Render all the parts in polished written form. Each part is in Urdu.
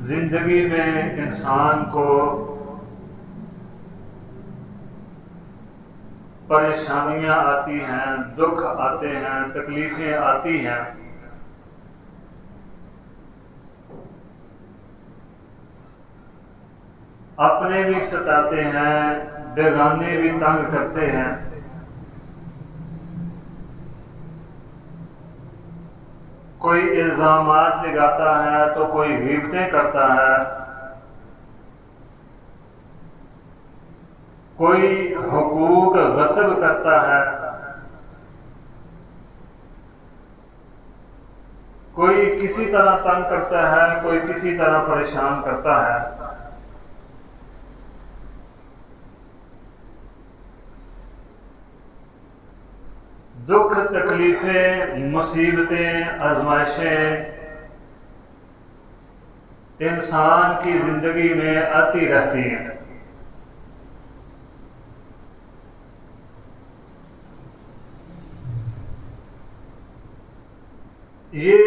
زندگی میں انسان کو پریشانیاں آتی ہیں، دکھ آتے ہیں، تکلیفیں آتی ہیں، اپنے بھی ستاتے ہیں، بیگانے بھی تنگ کرتے ہیں۔ کوئی الزامات لگاتا ہے تو کوئی غیبتیں کرتا ہے، کوئی حقوق غصب کرتا ہے، کوئی کسی طرح تنگ کرتا ہے، کوئی کسی طرح پریشان کرتا ہے۔ دکھ، تکلیفیں، مصیبتیں، آزمائشیں انسان کی زندگی میں آتی رہتی ہیں۔ یہ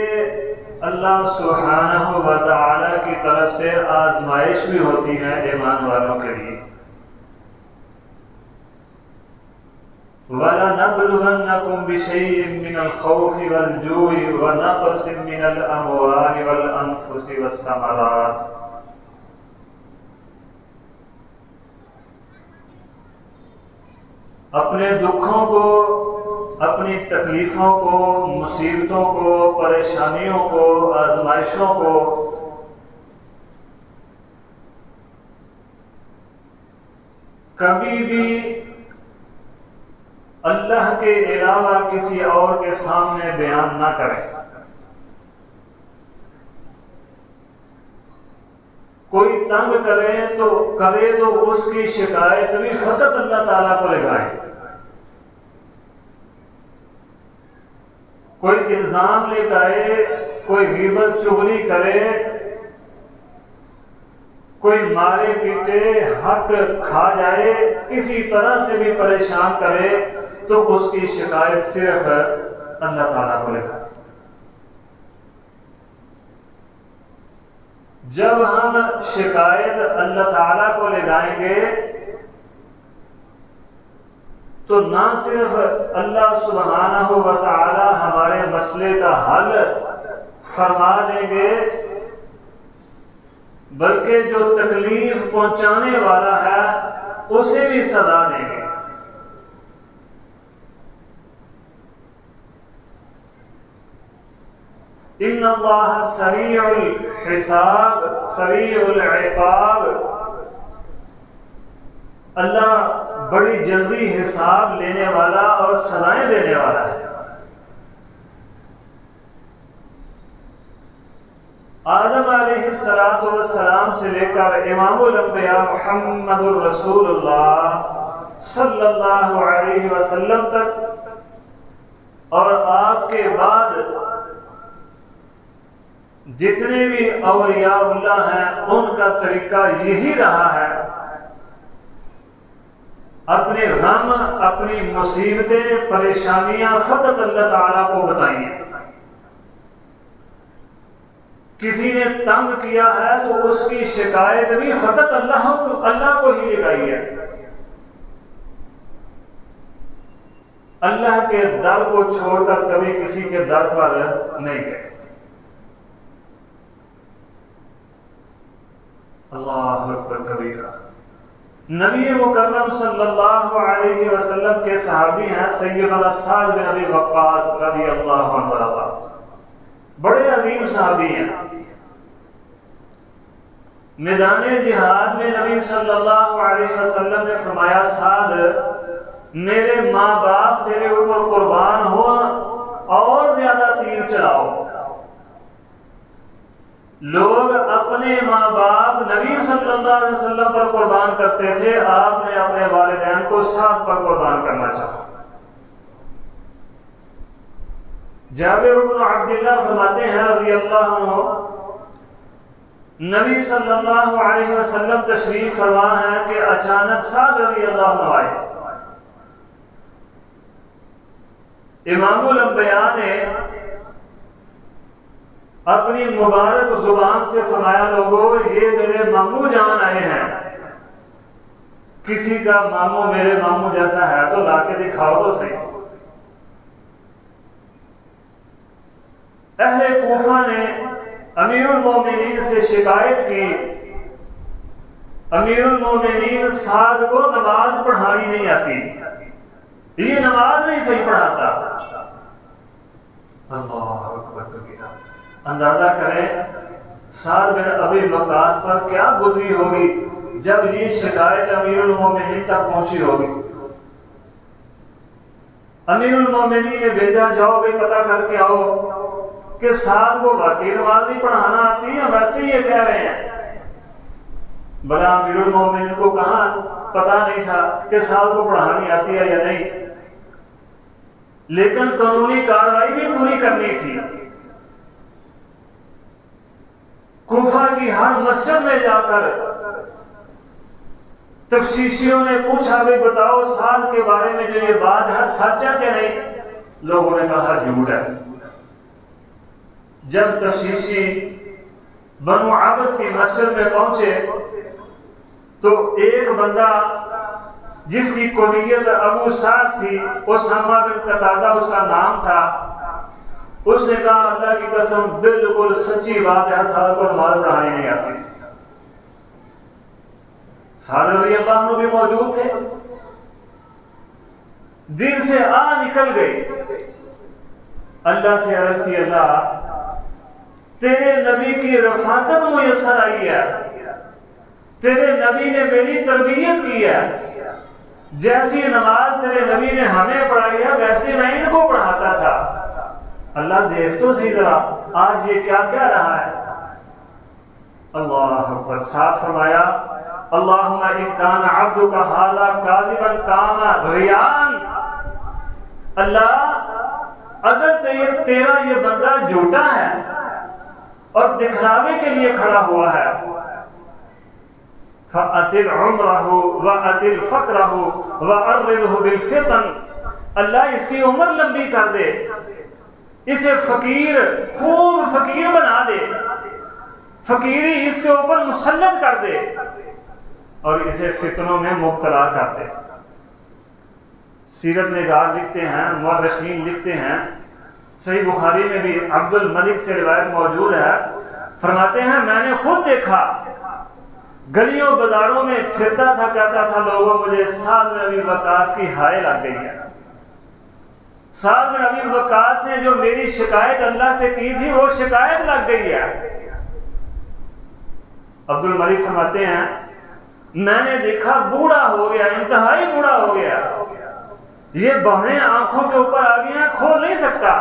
اللہ سبحانہ و تعالی کی طرف سے آزمائش بھی ہوتی ہے ایمان والوں کے لیے۔ وَلَنَبْلُوَنَّكُمْ بِشَيْءٍ مِّنَ الْخَوْفِ وَالْجُوعِ وَنَقْصٍ مِّنَ الْأَمْوَالِ وَالْأَنفُسِ وَالثَّمَرَاتِ۔ اپنے دکھوں کو، اپنی تکلیفوں کو، مصیبتوں کو، پریشانیوں کو، آزمائشوں کو کبھی بھی اللہ کے علاوہ کسی اور کے سامنے بیان نہ کریں۔ کوئی تنگ کرے تو اس کی شکایت بھی فقط اللہ تعالیٰ کو لگائیں۔ کوئی الزام لے آئے، کوئی غیبت چغلی کرے، کوئی مارے پیٹے، حق کھا جائے، کسی طرح سے بھی پریشان کرے تو اس کی شکایت صرف اللہ تعالیٰ کو لگائے۔ جب ہم شکایت اللہ تعالیٰ کو لگائیں گے تو نہ صرف اللہ سبحانہ و تعالی ہمارے مسئلے کا حل فرما دیں گے، بلکہ جو تکلیف پہنچانے والا ہے اسے بھی سزا دیں گے۔ ان اللہ سریع الحساب سریع العقاب، اللہ بڑی جلدی حساب لینے والا اور سزائیں دینے والا ہے۔ آدم علیہ السلام سے لے کر امام الانبیاء محمد الرسول اللہ صلی اللہ علیہ وسلم تک اور آپ کے بعد جتنے بھی اولیاء اللہ ہیں ان کا طریقہ یہی رہا ہے، اپنے غم، اپنی مصیبتیں، پریشانیاں فقط اللہ تعالیٰ کو بتائیں۔ کسی نے تنگ کیا ہے تو اس کی شکایت بھی فقط اللہ کو ہی لگائی ہے، اللہ کے در کو چھوڑ کر کبھی کسی کے در پر نہیں گئے۔ اللہ اکبر کبیرہ۔ نبی مکرم صلی اللہ علیہ وسلم کے صحابی ہیں سیدنا سعد بن ابی وقاص رضی اللہ عنہ، بڑے عظیم صحابی ہیں۔ میدان جہاد میں نبی صلی اللہ علیہ وسلم نے فرمایا، سعد میرے ماں باپ تیرے اوپر قربان ہوا اور زیادہ تیر چلاؤ۔ لوگ اپنے ماں باپ نبی صلی اللہ علیہ وسلم پر قربان کرتے تھے، آپ نے اپنے والدین کو سعد پر قربان کرنا چاہا۔ جابر بن عبداللہ فرماتے ہیں رضی اللہ عنہ، نبی صلی اللہ علیہ وسلم تشریف فرما ہے کہ اچانک سعد رضی اللہ عنہ آئے۔ امام الانبیاء نے اپنی مبارک زبان سے فرمایا لوگوں یہ میرے ماموں جان آئے ہیں، کسی کا ماموں میرے ماموں جیسا ہے تو لا کے دکھاؤ تو صحیح۔ اہل کوفہ نے امیر المومنین سے شکایت کی، امیر المومنین سعد کو نماز پڑھانی نہیں آتی، یہ نماز نہیں صحیح پڑھاتا۔ اللہ اکبر کبیرہ، اندازہ کریں سعد بن ابی وقاص پر کیا گزری ہوگی جب یہ شکایت امیر المومنین تک پہنچی ہوگی۔ امیر المومنین نے بھیجا جاؤ بھائی پتہ کر کے آؤ کہ سعد کو واقعی نماز نہیں پڑھانا آتی ہے، ویسے یہ کہہ رہے ہیں۔ بلا امیر المومنین کو کہاں پتہ نہیں تھا کہ سعد کو پڑھانی آتی ہے یا نہیں، لیکن قانونی کارروائی بھی پوری کرنی تھی۔ کوفہ کی ہر مسجد میں جا کر تفتیشیوں نے پوچھا بھائی بتاؤ سعد کے بارے میں جو یہ بات ہے سچ ہے کہ نہیں؟ لوگوں نے کہا جھوٹ ہے۔ جب تفتیشی بنو عبس کی مسجد میں پہنچے تو ایک بندہ جس کی کنیت ابو سعد تھی، اسامہ بن قتادہ اس کا نام تھا، اس نے کہا اللہ کی قسم بالکل سچی بات ہے سعد کو نماز پڑھانی نہیں آتی۔ سعد رضی اللہ عنہ بھی موجود تھے، دل سے آ نکل گئی، اللہ سے عرض کی اللہ تیرے نبی کی رفاقت میسر آئی ہے، تیرے نبی نے میری تربیت کی ہے، جیسی نماز تیرے نبی نے ہمیں پڑھائی ہے ویسے میں ان کو پڑھاتا تھا، اللہ دیکھ تو صحیح ذرا آج یہ کیا کہہ رہا ہے۔ اللہ اکبر، ساتھ فرمایا اللہم ان کان عبدک ھذا کاذبا کان ریان، اللہ اگر تیرا یہ بندہ جھوٹا ہے اور دکھلاوے کے لیے کھڑا ہوا ہے، فَأَطِلْ عُمْرَهُ وَأَطِلْ فَقْرَهُ وَأَرِّضْهُ بِالْفِطَنِ، اللہ اس کی عمر لمبی کر دے، اسے فقیر خوب فقیر بنا دے، فقیری اس کے اوپر مسلط کر دے اور اسے فتنوں میں مبتلا کر دے۔ سیرت نگار لکھتے ہیں، مورخین لکھتے ہیں، صحیح بخاری میں بھی عبد الملک سے روایت موجود ہے، فرماتے ہیں میں نے خود دیکھا گلیوں بازاروں میں پھرتا تھا، کہتا تھا لوگوں مجھے سعد بن ابی وقاص کی ہائے لگ گئی ہے، سعد بن ابی وقاص نے جو میری شکایت اللہ سے کی تھی وہ شکایت لگ گئی ہے۔ عبد الملک فرماتے ہیں میں نے دیکھا بوڑھا ہو گیا، انتہائی بوڑھا ہو گیا، یہ بہیں آنکھوں کے اوپر آ گئی ہیں، کھول نہیں سکتا،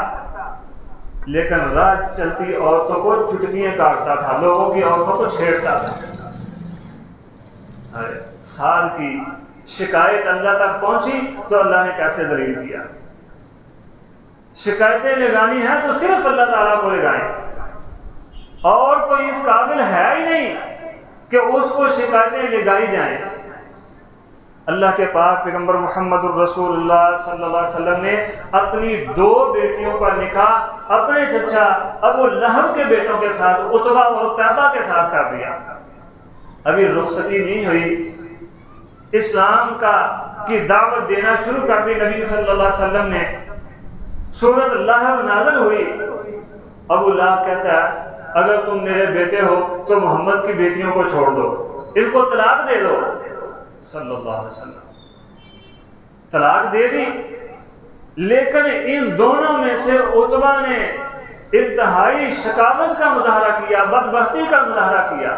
لیکن راہ چلتی عورتوں کو چٹکیاں کاٹتا تھا، لوگوں کی عورتوں کو چھیڑتا تھا۔ سعد کی شکایت اللہ تک پہنچی تو اللہ نے کیسے ذلیل کیا۔ شکایتیں لگانی ہیں تو صرف اللہ تعالیٰ کو لگائیں، اور کوئی اس قابل ہے ہی نہیں کہ اس کو شکایتیں لگائی جائیں۔ اللہ کے پاک پیغمبر محمد الرسول اللہ صلی اللہ علیہ وسلم نے اپنی 2 بیٹیوں کا نکاح اپنے چچا ابو لہب کے بیٹوں کے ساتھ عتبہ اور طیبہ کے ساتھ کر دیا۔ ابھی رخصتی نہیں ہوئی، اسلام کی دعوت دینا شروع کر دی نبی صلی اللہ علیہ وسلم نے، سورۃ لہب نازل ہوئی، ابو لہب کہتا ہے اگر تم میرے بیٹے ہو تو محمد کی بیٹیوں کو چھوڑ دو، ان کو طلاق دے دو، صلی اللہ علیہ وسلم طلاق دے دی۔ لیکن ان دونوں میں سے عتبہ نے انتہائی شقاوت کا مظاہرہ کیا، بدبختی کا مظاہرہ کیا،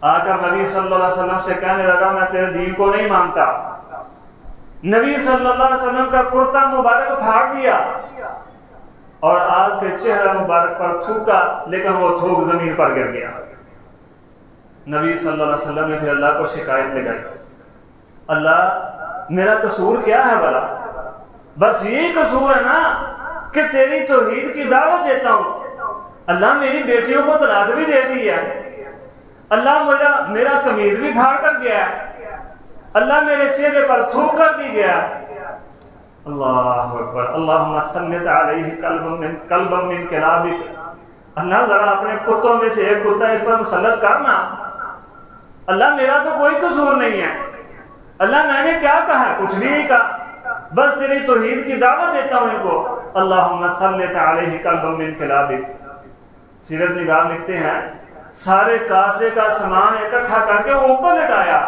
آ کر نبی صلی اللہ علیہ وسلم سے کہنے لگا میں تیرے دین کو نہیں مانتا۔ نبی صلی اللہ علیہ وسلم کا کرتا مبارک پھاڑ دیا اور آپ کے چہرہ مبارک پر تھوکا، لیکن وہ تھوک زمین پر گر گیا۔ نبی صلی اللہ علیہ وسلم نے پھر اللہ کو شکایت لگائی، اللہ میرا قصور کیا ہے بھلا؟ بس یہی قصور ہے نا کہ تیری توحید کی دعوت دیتا ہوں، اللہ میری بیٹیوں کو طلاق بھی دے دی ہے، اللہ میرا قمیض بھی پھاڑ کر گیا ہے، اللہ میرے چہرے پر تھوک کر بھی گیا۔ اللہ اکبر، اللہم سلط علیہ قلبا من کلابک، اللہ ذرا اپنے کتوں میں سے ایک کتا اس پر مسلط کرنا، اللہ میرا تو کوئی قصور نہیں ہے، اللہ میں نے کیا کہا ہے؟ کچھ بھی نہیں کہا، بس تیری توحید کی دعوت دیتا ہوں ان کو۔ اللہم صلِّ علیہ کلب من کلابک۔ سیرت نگار لکھتے ہیں سارے قافلے کا سامان اکٹھا کر کے اوپر لٹایا،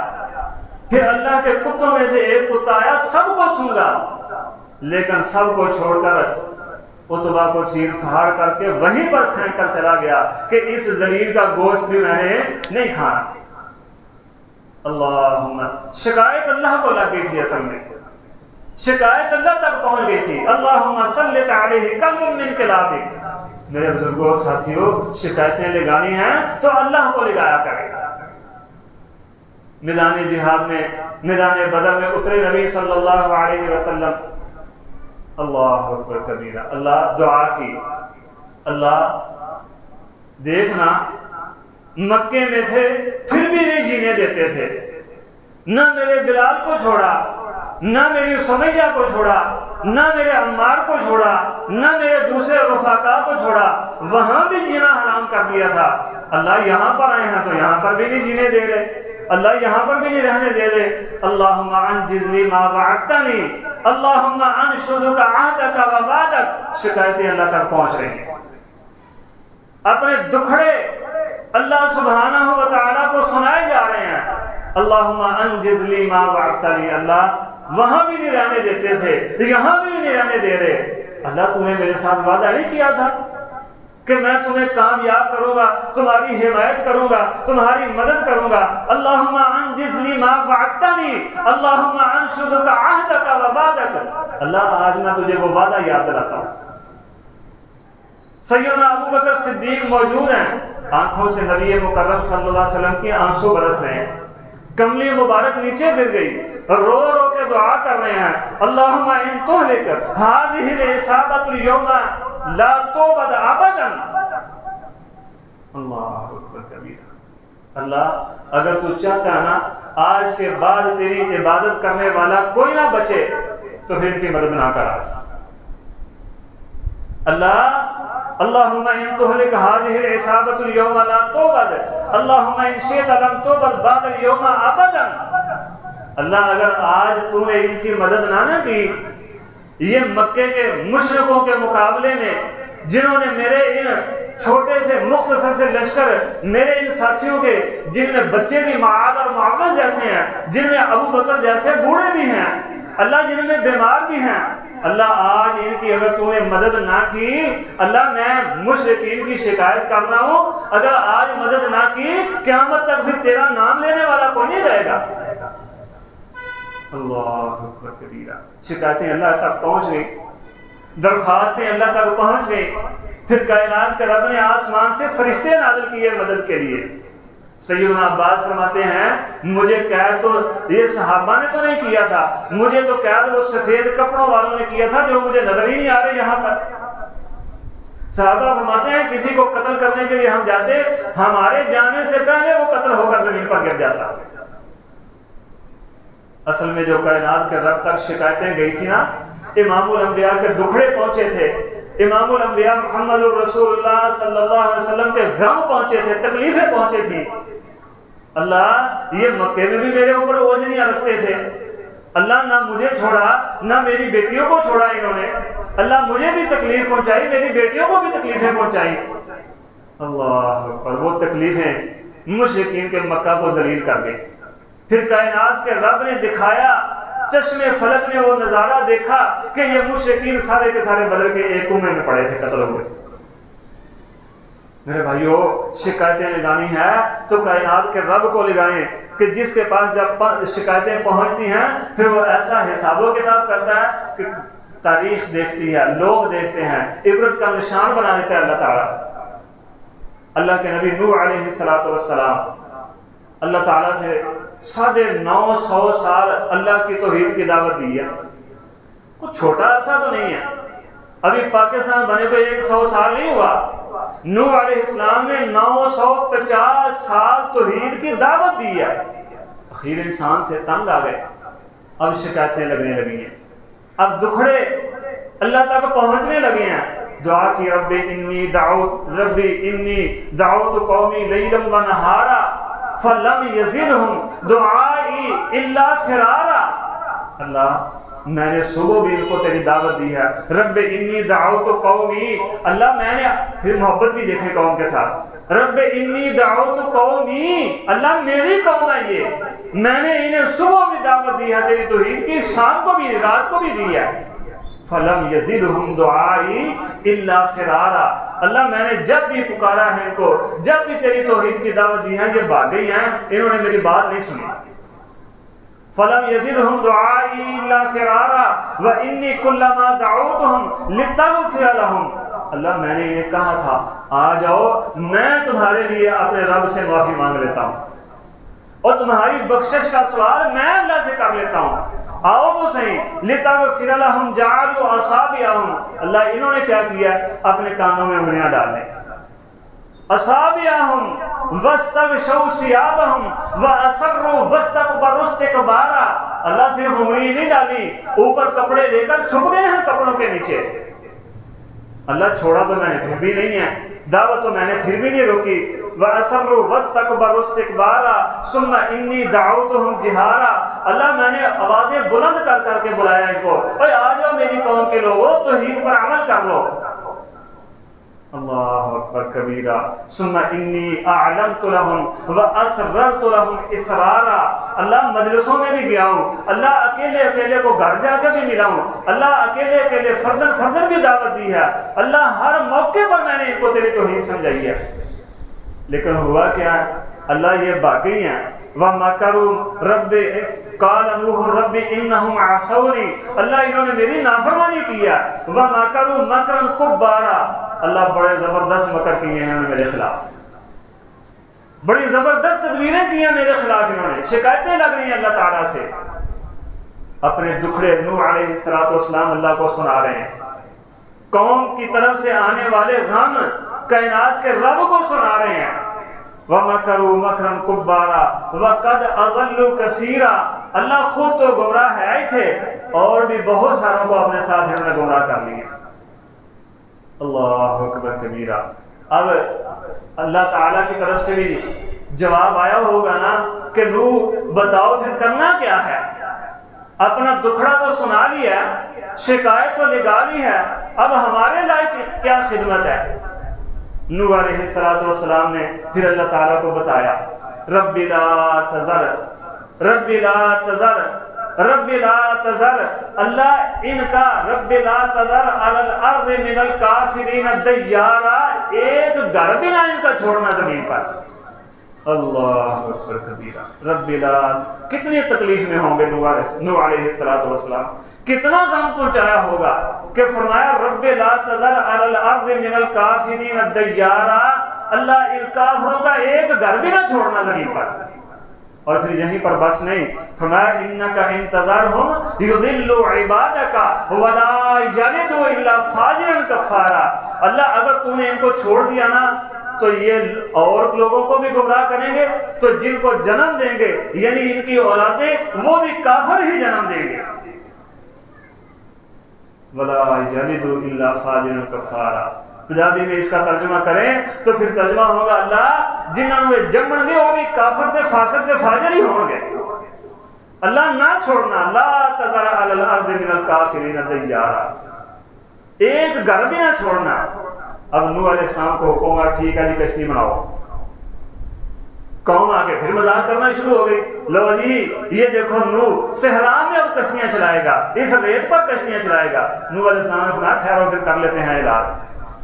پھر اللہ کے کتوں میں سے ایک کتا آیا، سب کو سونگا، لیکن سب کو چھوڑ کر اتبا کو چیر پھاڑ کر کے وہیں پر پھینک کر چلا گیا کہ اس ذلیل کا گوشت بھی میں نے نہیں کھانا۔ اللہم، شکایت اللہ کو لگ گئی تھی، اصل میں شکایت اللہ تک پہنچ گئی تھی۔ اللہم صلِّ علیہ کلب من کلابک۔ میرے بزرگوں اور ساتھیوں، شکایتیں لگانی ہیں تو اللہ کو لگایا کرے۔ میدان جہاد میں، میدان بدر میں اترے نبی صلی اللہ علیہ وسلم، اللہ اکبر کبیرہ، اللہ دعا کی، اللہ دیکھنا مکے میں تھے پھر بھی نہیں جینے دیتے تھے، نہ میرے بلال کو چھوڑا، نہ میری سمیہ کو چھوڑا، نہ میرے عمار کو چھوڑا، نہ میرے دوسرے رفقا کو چھوڑا، وہاں بھی جینا حرام کر دیا تھا۔ اللہ یہاں پر آئے ہیں تو یہاں پر بھی نہیں جینے دے رہے، اللہ یہاں پر بھی نہیں رہنے دے رہے۔ اللہم انجزنی ما وعدتنی، اللہم انشدک عہدک و وعدک۔ شکایتیں اللہ تک پہنچ رہی ہیں، اپنے دکھڑے اللہ سبحانہ و تعالیٰ کو سنائے جا رہے ہیں۔ اللہم انجزنی ما وعدتنی، اللہ وہاں بھی نہیں رہنے دیتے تھے، یہاں بھی نہیں رہنے دے رہے۔ اللہ تو نے میرے ساتھ وعدہ نہیں کیا تھا کہ میں تمہیں کامیاب کروں گا، تمہاری حمایت کروں گا، تمہاری مدد کروں گا۔ اللہم انجزنی ما وعدتنی، اللہم انشدک عہدک و وعدک۔ اللہ آج میں تجھے وہ وعدہ یاد دلاتا ہوں۔ سیدنا ابو بکر صدیق موجود ہیں، آنکھوں سے نبی مکرم صلی اللہ علیہ وسلم کے آنسو برس رہے ہیں، کملی مبارک نیچے گر گئی، رو رو کے دعا کر رہے ہیں، اللہم ان تہلک ہذہ العصابۃ اليوم لا توبد ابدا۔ اللہ اکبر کبیرہ، اللہ اگر تو چاہتا ہے نا آج کے بعد تیری عبادت کرنے والا کوئی نہ بچے تو پھر ان کی مدد نہ کر آج۔ اللہ اللہم ان تہلک ہذہ العصابۃ اليوم لا توبد، اللہم ان شئت لم توبد بعد اليوم ابدا۔ اللہ اگر آج تو نے ان کی مدد نہ کی، یہ مکے کے مشرکوں کے مقابلے میں جنہوں نے میرے ان چھوٹے سے مختصر سے لشکر، میرے ان ساتھیوں کے جن میں بچے بھی معاذ اور معوذ جیسے ہیں، جن میں ابو بکر جیسے بوڑھے بھی ہیں، اللہ جن میں بیمار بھی ہیں، اللہ آج ان کی اگر تو نے مدد نہ کی، اللہ میں مشرکین کی شکایت کر رہا ہوں، اگر آج مدد نہ کی قیامت تک پھر تیرا نام لینے والا کوئی نہیں رہے گا۔ اللہ اکبر کبیرہ، شکایتیں اللہ تک پہنچ گئی، درخواستیں اللہ تک پہنچ گئی، پھر کائنات کے رب نے آسمان سے فرشتے نازل کیے مدد کے لیے۔ سیدنا عباس فرماتے ہیں مجھے قید تو یہ صحابہ نے تو نہیں کیا تھا، مجھے تو قید وہ سفید کپڑوں والوں نے کیا تھا جو مجھے نظر ہی نہیں آ رہے یہاں پر۔ صحابہ فرماتے ہیں کسی کو قتل کرنے کے لیے ہم جاتے، ہمارے جانے سے پہلے وہ قتل ہو کر زمین پر گر جاتا۔ اصل میں جو کائنات کے رب تک شکایتیں گئی تھی نا، امام الانبیاء کے دکھڑے پہنچے تھے، امام الانبیاء محمد الرسول اللہ صلی اللہ علیہ وسلم کے غم پہنچے تھے، تکلیفیں پہنچے تھی۔ اللہ یہ مکے میں بھی میرے اوپر اوجھنیاں رکھتے تھے، اللہ نہ مجھے چھوڑا نہ میری بیٹیوں کو چھوڑا انہوں نے، اللہ مجھے بھی تکلیف پہنچائی، میری بیٹیوں کو بھی تکلیفیں پہنچائی۔ اللہ اکبر، وہ تکلیفیں مشرکین کے مکہ کو ذلیل کر گئی۔ پھر کائنات کے رب نے دکھایا، چشم فلک نے وہ نظارہ دیکھا کہ یہ مشرکین سارے کے سارے بدر کے ایک کنویں میں پڑے تھے، قتل ہوئے۔ میرے بھائیو، شکایتیں لگانی ہے تو کائنات کے رب کو لگائیں کہ جس کے پاس جب شکایتیں پہنچتی ہیں پھر وہ ایسا حساب و کتاب کرتا ہے کہ تاریخ دیکھتی ہے، لوگ دیکھتے ہیں، عبرت کا نشان بنا دیتا ہے اللہ تعالیٰ۔ اللہ کے نبی نوح علیہ السلام اللہ تعالیٰ سے 950 سال اللہ کی توحید کی دعوت دی ہے، کچھ چھوٹا عرصہ تو نہیں ہے، ابھی پاکستان بنے کو 100 سال نہیں ہوا۔ نوح علیہ السلام نے 950 سال توحید کی دعوت دی ہے، اخیر انسان تھے، تنگ آ گئے، اب شکایتیں لگنے لگی ہیں، اب دکھڑے اللہ تک پہنچنے لگے ہیں۔ دعا کی ربی انی دعوت قومی لیلا و نہارا فلم یزدہم دعائی الا فرارا. اللہ میں نے صبح بھی ان کو تیری دعوت دی ہے. رب انی دعوت قومی، اللہ میں نے پھر محبت بھی دیکھیں قوم کے ساتھ. رب انی دعوت قومی، اللہ میری قوم ہے یہ، میں نے انہیں صبح بھی دعوت دی ہے تیری توحید کی، شام کو بھی رات کو بھی دی ہے. فلم یزدہم دعائی الا فرارا، اللہ میں نے جب بھی پکارا ہے ان کو، جب بھی تیری توحید کی دعوت دی ہے، یہ بھاگ گئی ہیں، انہوں نے میری بات نہیں سنی. فلم یزدہم دعائی الا فرارا وانی کلما دعوتہم لتغفر لہم، اللہ میں نے انہیں کہا تھا آ جاؤ میں تمہارے لیے اپنے رب سے معافی مانگ لیتا ہوں اور تمہاری بخشش کا سوال میں اللہ سے کر لیتا ہوں، آؤ تو صحیح. لتغفر لہم جعلوا اصابعہم، اللہ انہوں نے کیا کیا، اپنے کانوں میں انگلیاں ڈالیں. اصابعہم واستغشوا ثیابہم واصروا واستكبروا استکبارا، اللہ صرف انگلی نہیں ڈالی، اوپر کپڑے لے کر چھپ گئے ہیں کپڑوں کے نیچے. اللہ چھوڑا تو میں نے پھر بھی نہیں ہے، دعوت تو میں نے پھر بھی نہیں روکی. وَأَسَرُّوا وَاسْتَكْبَرُوا اسْتِكْبَارًا ثُمَّ إِنِّي دَعَوْتُهُمْ جِهَارًا، اللہ میں نے آوازیں بلند کر کر کے بلایا ان کو، اے آ جاؤ میری قوم کے لوگوں توحید پر عمل کر لو. اللہ اکبر کبیرہ. ثم انی اعلنت لهم واسررت لهم اسرارا، اللہ مجلسوں میں بھی گیا ہوں، اللہ اکیلے اکیلے کو گھر جا کے بھی ملا ہوں، اللہ اکیلے اکیلے فردن فردن بھی دعوت دی ہے، اللہ ہر موقع پر میں نے ان کو تیری توحید سمجھائی ہے. لیکن ہوا کیا ہے، اللہ یہ باقی ہیں. وَمَكَرُوا رَبِّ قَالَ نُوحٌ رَبِّ إِنَّهُمْ عَصَوْنِي، اللہ انہوں نے میری نافرمانی کیا. وَمَكَرُوا مَكْرًا كُبَّارًا، اللہ بڑے زبردست مکر کیے ہیں میرے خلاف، بڑی زبردست تدبیریں کی ہیں میرے خلاف، انہوں نے شکایتیں لگ رہی ہیں اللہ تعالیٰ سے. اپنے دکھڑے نوح علیہ السلام اللہ کو سنا رہے ہیں، قوم کی طرف سے آنے والے غم کائنات کے رب کو سنا رہے ہیں. وَمَكَرُوا مَكْرًا كُبَّارًا وَقَدْ أَضَلُّوا كَثِيرًا، اللہ خود تو گمراہ ہے ہی تھے اور بھی بہت ساروں کو اپنے ساتھ انہوں نے گمراہ کر لیا. اللہ اکبر کبیرہ. اب اللہ تعالیٰ کی طرف سے بھی جواب آیا ہوگا نا کہ نوح بتاؤ پھر کرنا کیا ہے، اپنا دکھڑا تو سنا لیا، شکایت تو لگا لی ہے، اب ہمارے لائق کیا خدمت ہے. نوح علیہ السلام نے پھر اللہ تعالیٰ کو بتایا رب لا تذر رب لا تذر رب لا تذر، اللہ ان کا رب لا تذر علی الارض من الکافرین دیارا، ایک گھر بھی نہ ان کا چھوڑنا زمین پر. اللہ اکبر کبیرہ. رب لا، کتنی تکلیف میں ہوں گے نوح علیہ السلام، کتنا غم پہنچایا ہوگا کہ فرمایا رب لا تذر علی الارض من الکافرین دیارا، اللہ ان کافروں کا ایک گھر بھی نہ چھوڑنا زمین پر. اور پھر یہیں پر بس نہیں، فرمایا انک ان تذرہم یضلوا عبادک ولا یلدوا الا فاجرا کفارا، اللہ اگر تو نے ان کو چھوڑ دیا نا تو یہ اور لوگوں کو بھی گمراہ کریں گے، تو جن کو جنم دیں گے یعنی ان کی اولادیں وہ بھی کافر ہی جنم دیں گے. ولا یلدوا الا فاجرا کفارا. پنجابی میں اس کا ترجمہ کریں تو پھر ترجمہ ہوگا اللہ جنہوں نے جمن گے وہ بھی کافر تے فاسق تے فاجر ہی ہوں گے. اللہ نہ چھوڑنا، لا تذر علی الارض من الکافرین دیارا، ایک گھر بھی نہ چھوڑنا. اب نوح علیہ السلام کو حکم ہوا ٹھیک ہے جی کشتی بناؤ. قوم آ کے پھر مذاق کرنا شروع ہو گئی، لو جی یہ دیکھو نوح صحرا میں اب کشتیاں چلائے گا، اس ریت پر کشتیاں چلائے گا. نوح علیہ السلام نے فرمایا ٹھہرو پھر کر لیتے ہیں علاج.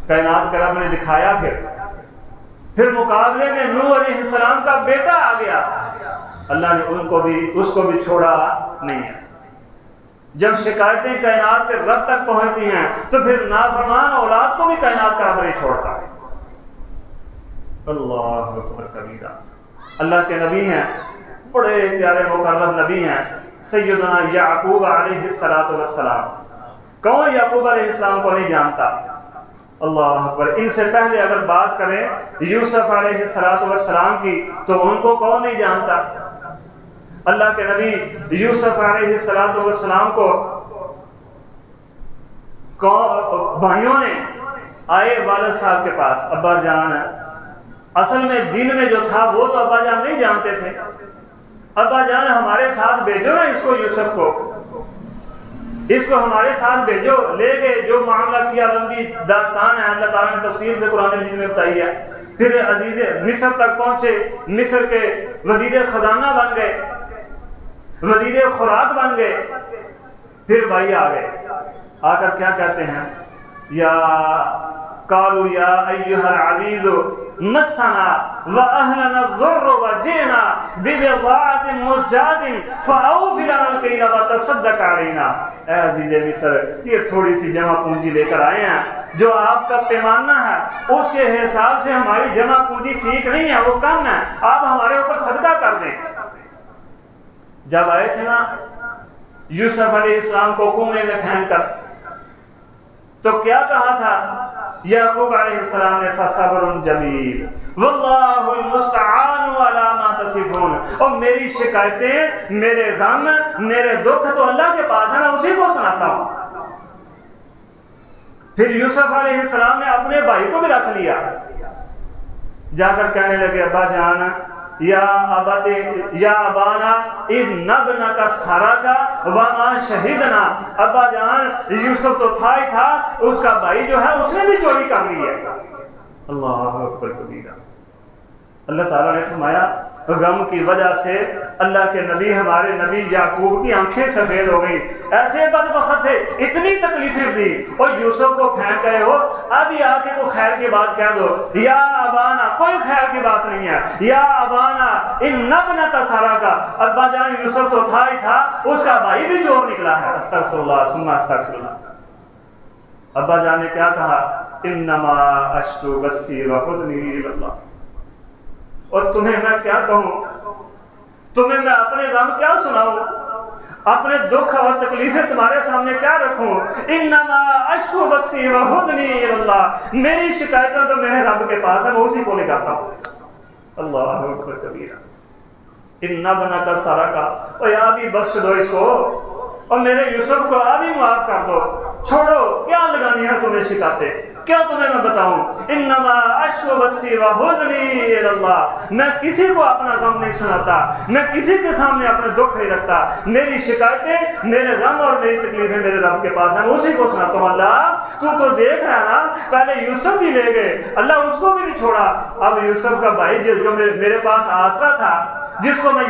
کائنات کا رب نے دکھایا. پھر مقابلے میں نوح علیہ السلام کا بیٹا آ گیا، اللہ نے اس کو بھی چھوڑا نہیں ہے. جب شکایتیں کائنات کے رب تک پہنچتی ہیں تو پھر نافرمان اولاد کو بھی کائنات کا رب نہیں چھوڑتا. اللہ اکبر کبیرہ. اللہ کے نبی ہیں، بڑے پیارے مکرم نبی ہیں سیدنا یعقوب علیہ السلام. کون یعقوب علیہ السلام کو نہیں جانتا؟ اللہ اکبر. ان سے پہلے اگر بات کریں یوسف علیہ السلام کی تو ان کو کون نہیں جانتا؟ اللہ کے نبی یوسف علیہ السلام کو بھائیوں نے آئے والد صاحب کے پاس، ابا جان اصل میں دل میں جو تھا وہ تو ابا جان نہیں جانتے تھے، ابا جان ہمارے ساتھ بھیجو نا اس کو، یوسف کو، اس کو ہمارے ساتھ بھیجو۔ لے گئے، جو معاملہ کیا لمبی داستان ہے، اللہ تعالیٰ نے تفصیل سے قرآن مجید میں بتائی ہے۔ پھر عزیز مصر تک پہنچے، مصر کے وزیر خزانہ بن گئے، وزیر خوراک بن گئے۔ پھر بھائی آ گئے، آ کر کیا کہتے ہیں، یا قالوا یا ایھا العزیز مسنا واہلنا الضر وجئنا ببضاعۃ مزجاۃ فاوف لنا الکیل وتصدق علینا۔ اے عزیز مصر، یہ تھوڑی سی جمع پونجی لے کر آئے ہیں، جو آپ کا پیمانہ ہے اس کے حساب سے ہماری جمع پونجی ٹھیک نہیں ہے، وہ کم ہے، آپ ہمارے اوپر صدقہ کر دیں۔ جب آئے تھے نا یوسف علیہ السلام کو کنویں میں پھینک کر، تو کیا کہا تھا یعقوب علیہ السلام نے، فصبر جمیل واللہ المستعان علی ما تصفون۔ اور میری شکایتیں، میرے غم، میرے دکھ تو اللہ کے پاس ہے، میں اسی کو سناتا ہوں۔ پھر یوسف علیہ السلام نے اپنے بھائی کو بھی رکھ لیا، جا کر کہنے لگے ابا جان یا ابت یا ابانا ان ابنک سرق وما شہدنا۔ ابا جان یوسف تو تھا ہی تھا، اس کا بھائی جو ہے اس نے بھی چوری کر لی ہے۔ اللہ اکبر کبیرہ۔ اللہ تعالیٰ نے فرمایا غم کی وجہ سے اللہ کے نبی، ہمارے نبی یعقوب کی آنکھیں سفید ہو گئی، ایسے بدبخت تھے، اتنی تکلیفیں دی، اور یوسف کو پھینک گئے ہو، ابھی آ کے کوئی خیر کی بات کہہ دو، یا ابانا، کوئی خیر کی بات نہیں ہے، یا ابانا ان ابنک سرق۔ ابا جان یوسف تو تھا ہی تھا، اس کا بھائی بھی چور نکلا ہے۔ استغفر اللہ ثم استغفر اللہ۔ ابا جان نے کیا کہا، انما اشکو بثی وحزنی الی اللہ۔ اور تمہیں میں کیا کہوں، تمہیں میں اپنے غم کیا سناؤں، اپنے دکھ اور تکلیفیں تمہارے سامنے کیا رکھوں۔ انما اشکو بثی وحزنی الی اللہ، میری شکایتیں تو میرے رب کے پاس ہے، میں اسی کو لے جاتا ہوں۔ اللہ اکبر کبیرہ۔ ان ابنک سرق، اور ابھی بخش دو اس کو، اور میرے یوسف کو ابھی معاف کر دو، چھوڑو، کیا لگانی ہے تمہیں شکایتیں، کیا تمہیں میں بتاؤں۔ انما اشکو بثی وحزنی الی اللہ، میں کسی کو اپنا غم نہیں سناتا، میں کسی کے سامنے اپنے دکھ نہیں رکھتا، میری شکایتیں، میرے غم اور میری تکلیفیں میرے رب کے پاس ہیں، میں اسی کو سناتا ہوں۔ اللہ تو دیکھ رہا ہے نا، پہلے یوسف بھی لے گئے، اللہ اس کو بھی نہیں چھوڑا، اب یوسف کا بھائی جو میرے پاس آسرا تھا، جس کو میں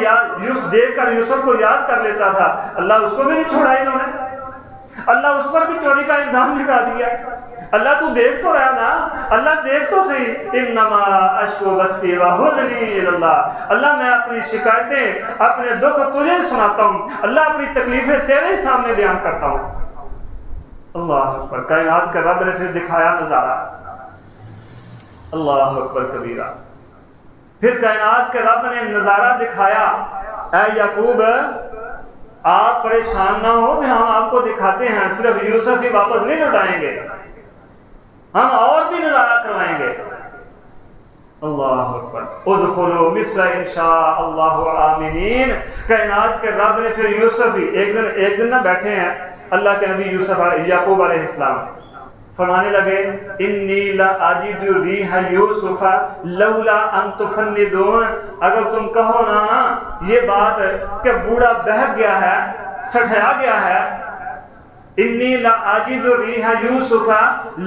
دیکھ کر یوسف کو یاد کر لیتا تھا، اللہ اس کو بھی نہیں چھوڑا انہوں نے، اللہ اس پر بھی چوری کا الزام لگا دیا۔ اللہ تو دیکھ تو رہا نا، اللہ دیکھ تو صحیح۔ انما اشکو بثی وحزنی الی اللہ، اللہ میں اپنی شکایتیں، اپنے دکھ تجھے سناتا ہوں، اللہ اپنی تکلیفیں تیرے سامنے بیان کرتا ہوں۔ اللہ اکبر۔ کائنات کے رب نے پھر دکھایا نظارہ، اللہ اکبر کبیرہ۔ پھر کائنات کے رب نے نظارہ دکھایا، اے یعقوب آپ پریشان نہ ہو، ہم آپ کو دکھاتے ہیں، صرف یوسف ہی واپس نہیں لوٹائیں گے، ہم اور بھی نظارہ کروائیں گے۔ اللہ اکبر۔ ادخلوا مصر انشاء اللہ آمنین۔ کائنات کے رب نے پھر یوسف بھی ایک دن نہ بیٹھے ہیں، اللہ کے نبی یعقوب علیہ السلام فرمانے لگے، انی لاجد ریح یوسف لولا ان تفندون۔ اگر تم کہو نا یہ بات کہ بوڑھا بہک گیا ہے، سٹھیا گیا ہے، انی لاجد ریح یوسف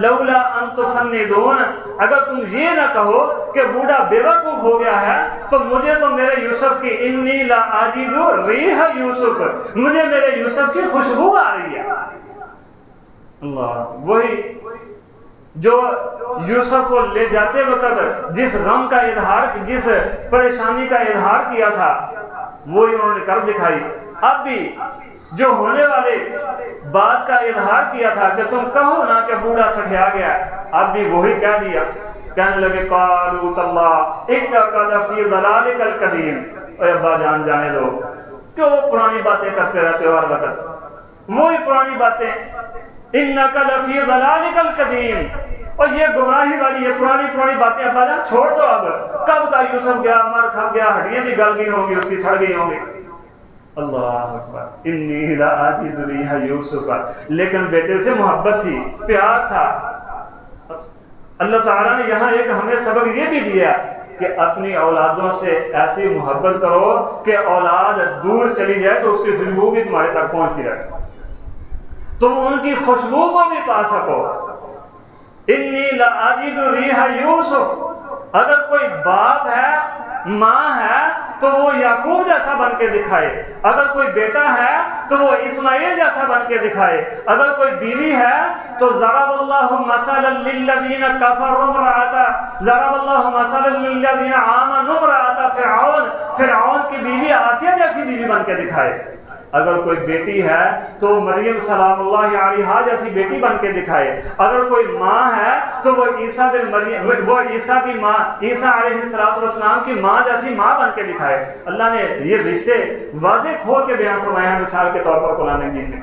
لولا ان تفندون، اگر تم یہ نہ کہو کہ بوڑھا بے وقوف ہو گیا ہے، تو مجھے تو میرے یوسف کی، انی لاجد ریح یوسف، مجھے میرے یوسف کی خوشبو آ رہی ہے۔ اللہ، وہی جو یوسف کو لے جاتے وقت جس غم کا اظہار، جس پریشانی کا اظہار کیا تھا، وہی انہوں نے کر دکھائی۔ اب بھی جو ہونے والے بات کا اظہار کیا تھا کہ تم کہو نا کہ بوڑھا سٹھیا گیا، اب بھی وہی کہہ دیا۔ کہنے لگے قالوا تاللہ انک لفی ضلالک القدیم۔ اے ابا جان جانے دو، کیوں پرانی باتیں کرتے رہتے ہو ہر وقت، وہی پرانی باتیں، انک لفی ضلالک القدیم، اور یہ گمراہی والی یہ پرانی باتیں ابا جان چھوڑ دو۔ اب کب کا یوسف گیا، مر کھپ گیا، ہڈیاں بھی گل گئی ہوں گی، اس کی سڑ گئی ہوں گی۔ اللہ اکبر۔ انی لاجد ریح یوسف، لیکن بیٹے سے محبت تھی، پیار تھا، اللہ تعالیٰ نے یہاں ایک ہمیں سبق یہ بھی دیا کہ اپنی اولادوں سے ایسی محبت کرو کہ اولاد دور چلی جائے تو اس کی خوشبو بھی تمہارے تک پہنچتی رہے، تم ان کی خوشبو کو بھی پا سکو۔ انی لاجد ریح یوسف، اگر کوئی باپ ہے ماں ہے تو وہ یعقوب جیسا بن کے دکھائے، اگر کوئی بیٹا ہے تو وہ اسماعیل جیسا بن کے دکھائے، اگر کوئی بیوی ہے تو ضرب اللہ مثلا للذین کفروا امرأۃ ضرب اللہ مثلا للذین آمنوا امرأۃ فرعون کی بیوی آسیہ جیسی بیوی بن کے دکھائے، اگر کوئی بیٹی ہے تو مریم سلام اللہ علیہا جیسی بیٹی بن کے دکھائے، اگر کوئی ماں ہے تو وہ عیسیٰ بن مریم وہ عیسیٰ کی ماں عیسیٰ علیہ السلام کی ماں جیسی ماں بن کے دکھائے۔ اللہ نے یہ رشتے واضح کھول کے بیان فرمائے ہیں، مثال کے طور پر قرآن مجید میں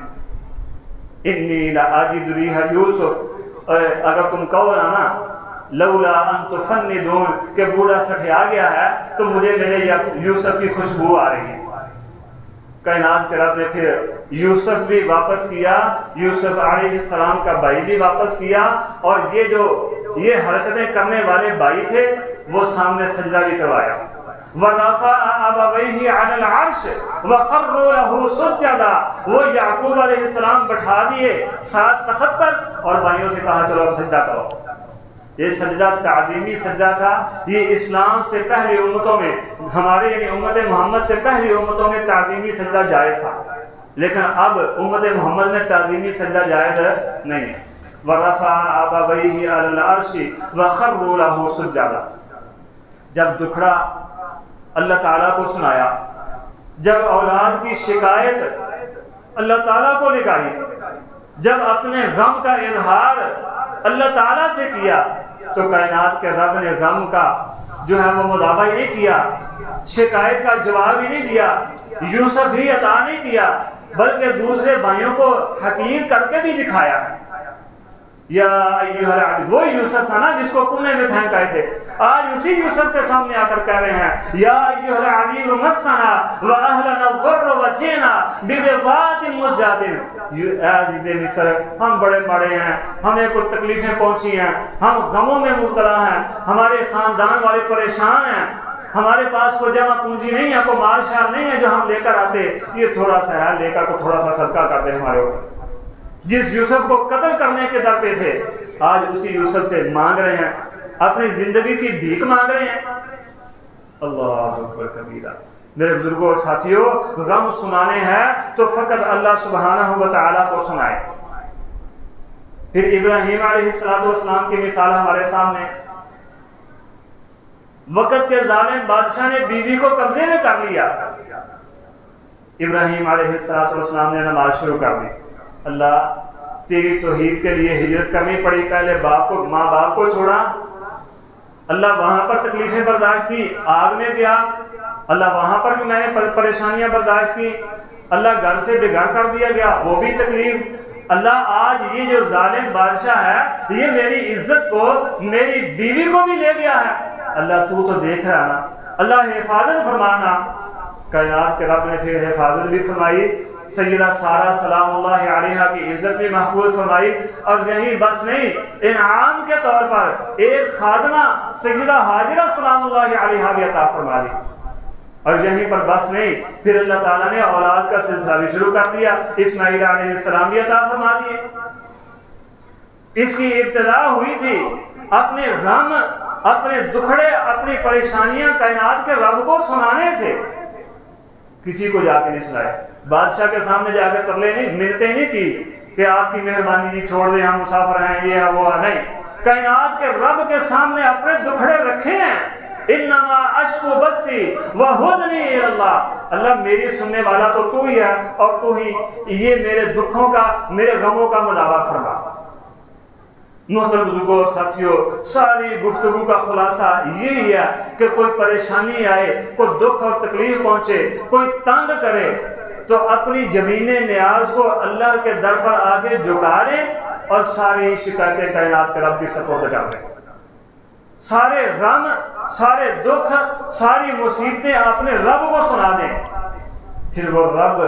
انی لاجد ریح یوسف، اگر تم کہو نا لولا ان تفندون کہ بوڑھا سٹھیا گیا ہے تو مجھے میرے یوسف کی خوشبو آ رہی ہے۔ کائنات کے رب نے پھر یوسف بھی واپس کیا، یوسف علیہ السلام کا بھائی بھی واپس کیا، اور یہ حرکتیں کرنے والے بھائی تھے وہ سامنے سجدہ بھی کروایا۔ وَرَفَعَ أَبَوَيْهِ عَلَى الْعَرْشِ وَخَرُّوا لَهُ سُجَّدًا، وہ یعقوب علیہ السلام بٹھا دیے ساتھ تخت پر اور بھائیوں سے کہا چلو اب سجدہ کرو۔ یہ سجدہ تعظیمی سجدہ تھا، یہ اسلام سے پہلی امتوں میں ہمارے یعنی امت محمد سے پہلی امتوں میں تعظیمی سجدہ جائز تھا، لیکن اب امت محمد میں تعظیمی سجدہ جائز نہیں ہے۔ وَرَفَعَ أَبَوَيْهِ عَلَى الْعَرْشِ وَخَرُّوا لَهُ سُجَّدًا، جب دکھڑا اللہ تعالیٰ کو سنایا، جب اولاد کی شکایت اللہ تعالیٰ کو لگائی، جب اپنے غم کا اظہار اللہ تعالیٰ سے کیا تو کائنات کے رب نے غم کا جو ہے وہ مداوع ہی نہیں کیا، شکایت کا جواب ہی نہیں دیا، یوسف ہی عطا نہیں کیا بلکہ دوسرے بھائیوں کو حقیر کر کے بھی دکھایا۔ یا ایھا العزیز، وہ یوسف تھا نا جس کو کنویں میں پھینک آئے تھے، آج اسی یوسف کے سامنے آ کر کہہ رہے ہیں یا ایھا العزیز مسنا واہلنا الضر وجئنا ببضاعۃ مزجاۃ، اے عزیز مصر ہم بڑے مارے ہیں، ہمیں کچھ تکلیفیں پہنچی ہیں، ہم غموں میں مبتلا ہیں، ہمارے خاندان والے پریشان ہیں، ہمارے پاس کوئی جمع پونجی نہیں ہے، کوئی مال شال نہیں ہے جو ہم لے کر آتے، یہ تھوڑا سا ہے لے کر کو تھوڑا سا صدقہ کر دیں ہمارے اوپر۔ جس یوسف کو قتل کرنے کے در پہ تھے آج اسی یوسف سے مانگ رہے ہیں، اپنی زندگی کی بھیک مانگ رہے ہیں۔ اللہ اکبر کبیرہ۔ میرے بزرگوں اور ساتھیوں، غم سنانے ہیں تو فقط اللہ سبحانہ و تعالیٰ کو سنائے۔ پھر ابراہیم علیہ السلام کی مثال ہمارے سامنے، وقت کے ظالم بادشاہ نے بیوی کو قبضے میں کر لیا، ابراہیم علیہ السلام نے نماز شروع کر دی، اللہ تیری توحید کے لیے ہجرت کرنی پڑی، پہلے ماں باپ کو چھوڑا، اللہ وہاں پر تکلیفیں برداشت کی، آگ میں گیا، اللہ وہاں پر بھی میں نے پریشانیاں برداشت کی، اللہ گھر سے بگڑ کر دیا گیا، وہ بھی تکلیف، اللہ آج یہ جو ظالم بادشاہ ہے یہ میری عزت کو میری بیوی کو بھی لے گیا ہے، اللہ تو دیکھ رہا نا، اللہ حفاظت فرمانا۔ کائنات کے رب نے پھر حفاظت بھی فرمائی، سیدہ سارہ سلام اللہ علیہا کی عزت بھی محفوظ فرمائی، اور یہی بس نہیں، انعام کے طور پر ایک خادمہ سیدہ ہاجرہ سلام اللہ علیہا بھی عطا فرما دی، اور یہیں پر بس نہیں، پھر اللہ تعالیٰ نے اولاد کا سلسلہ بھی شروع کر دیا، اسماعیل علیہ السلام بھی عطا فرما دیے۔ اس کی ابتدا ہوئی تھی اپنے غم، اپنے دکھڑے، اپنی پریشانیاں کائنات کے رب کو سنانے سے، کسی کو جا کے نہیں سنائے، بادشاہ کے سامنے جا کے ترلے نہیں، منتیں نہیں کی کہ آپ کی مہربانی جی چھوڑ دیں ہم مسافر ہیں یہ ہے وہ ہے، نہیں، کائنات کے رب کے سامنے اپنے دکھڑے رکھے ہیں۔ انما اشکو بسی وحزنی الی اللہ، اللہ میری سننے والا تو ہی ہے اور تو ہی یہ میرے دکھوں کا میرے غموں کا مداوع فرما۔ محترم بزرگوں ساتھیوں، ساری گفتگو کا خلاصہ یہی ہے کہ کوئی پریشانی آئے، کوئی دکھ اور تکلیف پہنچے، کوئی تنگ کرے تو اپنی زمین نیاز کو اللہ کے در پر آگے جھکا لیں اور ساری شکایتیں کائنات کے رب کی سپرد کر دیں، سارے غم، سارے دکھ، ساری مصیبتیں اپنے رب کو سنا دیں، پھر وہ رب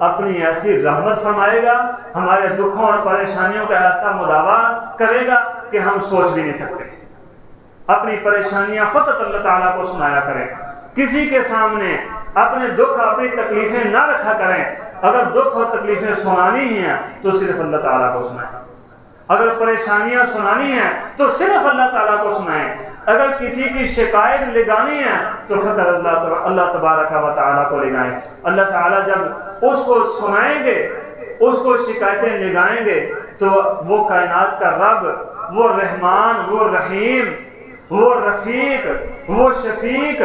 اپنی ایسی رحمت فرمائے گا، ہمارے دکھوں اور پریشانیوں کا ایسا مداوع کرے گا کہ ہم سوچ بھی نہیں سکتے۔ اپنی پریشانیاں فقط اللہ تعالیٰ کو سنایا کریں، کسی کے سامنے اپنے دکھ اپنی تکلیفیں نہ رکھا کریں۔ اگر دکھ اور تکلیفیں سنانی ہی ہیں تو صرف اللہ تعالیٰ کو سنائیں، اگر پریشانیاں سنانی ہیں تو صرف اللہ تعالیٰ کو سنائیں، اگر کسی کی شکایت لگانی ہے تو فقط اللہ تبارک و تعالیٰ کو لگائیں۔ اللہ تعالیٰ جب اس کو سنائیں گے، اس کو شکایتیں لگائیں گے، تو وہ کائنات کا رب، وہ رحمان، وہ رحیم، وہ رفیق، وہ شفیق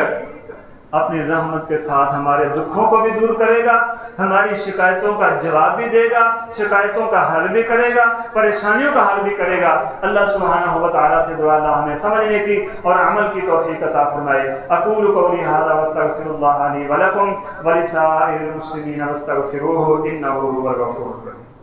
اپنی رحمت کے ساتھ ہمارے دکھوں کو بھی دور کرے گا، ہماری شکایتوں کا جواب بھی دے گا، شکایتوں کا حل بھی کرے گا، پریشانیوں کا حل بھی کرے گا۔ اللہ سبحانہ و تعالیٰ سے دعا اللہ ہمیں سمجھنے کی اور عمل کی توفیق عطا فرمائے۔ اقول قولی ھذا واستغفر اللہ لی ولکم ولسائر المسلمین واستغفروہ انہ ھو الغفور الرحیم۔